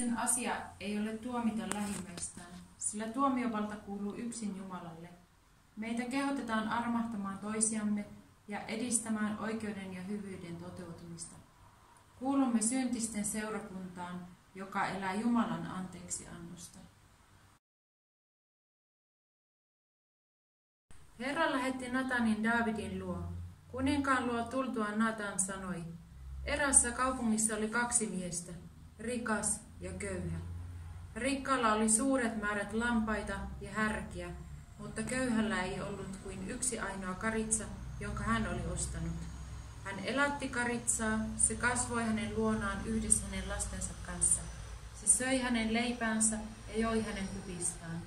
Ihmisen asia ei ole tuomita lähimmäistään, sillä tuomiovalta kuuluu yksin Jumalalle. Meitä kehotetaan armahtamaan toisiamme ja edistämään oikeuden ja hyvyyden toteutumista. Kuulumme syntisten seurakuntaan, joka elää Jumalan anteeksiannosta. Herra lähetti Natanin Daavidin luo. Kuninkaan luo tultuaan Natan sanoi, erässä kaupungissa oli 2 miestä, rikas ja köyhä. Rikkaalla oli suuret määrät lampaita ja härkiä, mutta köyhällä ei ollut kuin yksi ainoa karitsa, jonka hän oli ostanut. Hän elätti karitsaa, se kasvoi hänen luonaan yhdessä hänen lastensa kanssa. Se söi hänen leipäänsä ja joi hänen kupistaan.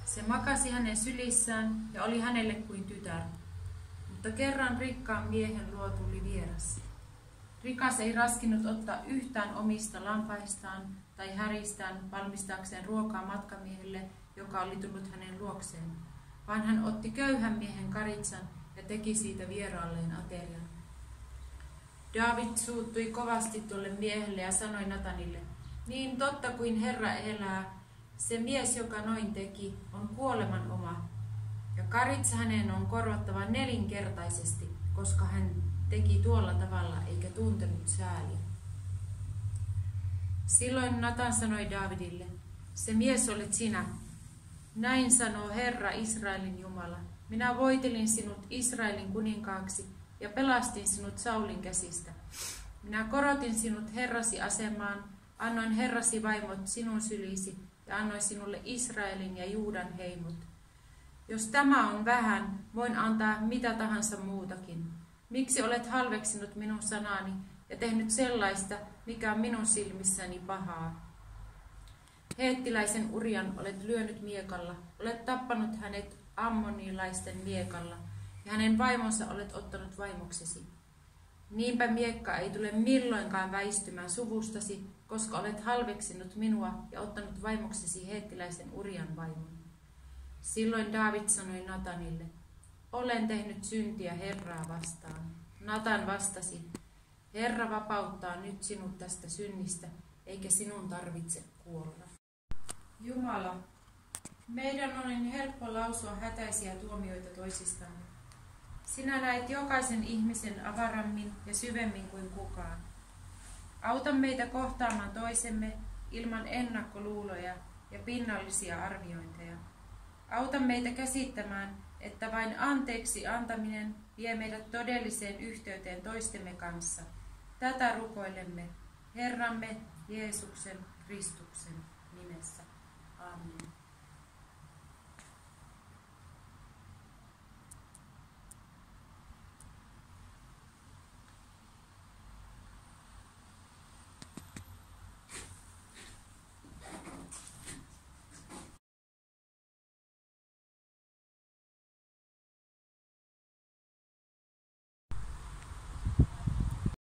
Se makasi hänen sylissään ja oli hänelle kuin tytär. Mutta kerran rikkaan miehen luo tuli vieras. Rikas ei raskinut ottaa yhtään omista lampaistaan tai häristään valmistaakseen ruokaa matkamiehelle, joka oli tullut hänen luokseen, vaan hän otti köyhän miehen karitsan ja teki siitä vieraalleen aterian. Daavid suuttui kovasti tuolle miehelle ja sanoi Natanille, niin totta kuin Herra elää, se mies, joka noin teki, on kuoleman oma, ja karitsa hänen on korvattava 4-kertaisesti, koska hän teki tuolla tavalla eikä tuntenut sääliä. Silloin Natan sanoi Daavidille, se mies olet sinä. Näin sanoo Herra Israelin Jumala. Minä voitelin sinut Israelin kuninkaaksi ja pelastin sinut Saulin käsistä. Minä korotin sinut Herrasi asemaan, annoin Herrasi vaimot sinun sylisi ja annoin sinulle Israelin ja Juudan heimot. Jos tämä on vähän, voin antaa mitä tahansa muutakin. Miksi olet halveksinut minun sanani ja tehnyt sellaista, mikä on minun silmissäni pahaa? Heettiläisen Urian olet lyönyt miekalla, olet tappanut hänet ammonilaisten miekalla, ja hänen vaimonsa olet ottanut vaimoksesi. Niinpä miekka ei tule milloinkaan väistymään suvustasi, koska olet halveksinut minua ja ottanut vaimoksesi heettiläisen Urian vaimon. Silloin Daavid sanoi Natanille, olen tehnyt syntiä Herraa vastaan. Natan vastasi, Herra vapauttaa nyt sinut tästä synnistä, eikä sinun tarvitse kuolla. Jumala, meidän on niin helppo lausua hätäisiä tuomioita toisistamme. Sinä näet jokaisen ihmisen avarammin ja syvemmin kuin kukaan. Auta meitä kohtaamaan toisemme ilman ennakkoluuloja ja pinnallisia arviointeja. Auta meitä käsittämään, että vain anteeksi antaminen vie meidät todelliseen yhteyteen toistemme kanssa. Tätä rukoilemme Herramme Jeesuksen Kristuksen nimessä.